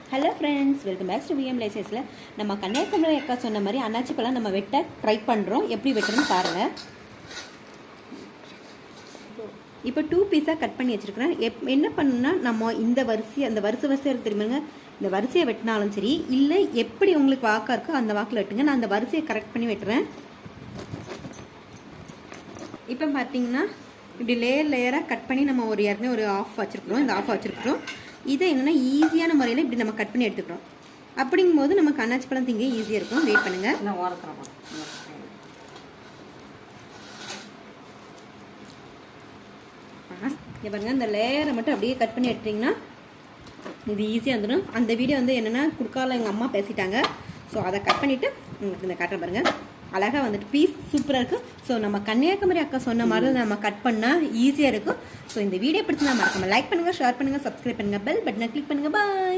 Hello friends, welcome back to VM லைசன்ஸில் நம்ம கன்னியாகுமரி அக்கா சொன்ன மாதிரி அன்னாச்சி பழம் நம்ம வெட்ட ட்ரை பண்ணுறோம். எப்படி வெட்டுறதுன்னு பாருங்கள். இப்போ 2 பீஸாக கட் பண்ணி வச்சுருக்கிறேன். என்ன பண்ணுன்னா நம்ம இந்த வரிசை அந்த வரிசையாக தெரியுமாங்க, இந்த வரிசையை வெட்டினாலும் சரி, இல்லை எப்படி உங்களுக்கு வாக்காக இருக்கோ அந்த வாக்கில் வெட்டுங்க. நான் அந்த வரிசையை கரெக்ட் பண்ணி வெட்டுறேன். இப்போ பார்த்தீங்கன்னா இப்படி லேயராக கட் பண்ணி நம்ம ஏற்கனவே ஒரு ஆஃப் வச்சுருக்குறோம். இந்த ஆஃப் வச்சுருக்குறோம். இதை என்னென்னா ஈஸியான முறையில் இப்படி நம்ம கட் பண்ணி எடுத்துக்கிறோம். அப்படிங்கும்போது நமக்கு அன்னாச்சி பழம் திங்க ஈஸியாக இருக்கும். வெயிட் பண்ணுங்கள். இங்கே பாருங்கள், இந்த லேயரை மட்டும் அப்படியே கட் பண்ணி எடுத்திங்கன்னா இது ஈஸியாக வந்துடும். அந்த வீடியோ என்னென்னா குடுக்கால எங்கள் அம்மா பேசிட்டாங்க. ஸோ அதை கட் பண்ணிவிட்டு உங்களுக்கு இந்த காட்டுற பாருங்கள். அழகாக வந்துட்டு பீஸ் சூப்பராக இருக்கும். ஸோ நம்ம கன்னியாகுமரி அக்கா சொன்ன மாதிரி நம்ம கட் பண்ணால் ஈஸியாக இருக்கும். ஸோ இந்த வீடியோ பிடிச்சி நான் மறக்காம லைக் பண்ணுங்கள், ஷேர் பண்ணுங்கள், சப்ஸ்கிரைப் பண்ணுங்கள், பெல் பட்டனை கிளிக் பண்ணுங்கள். பாய்.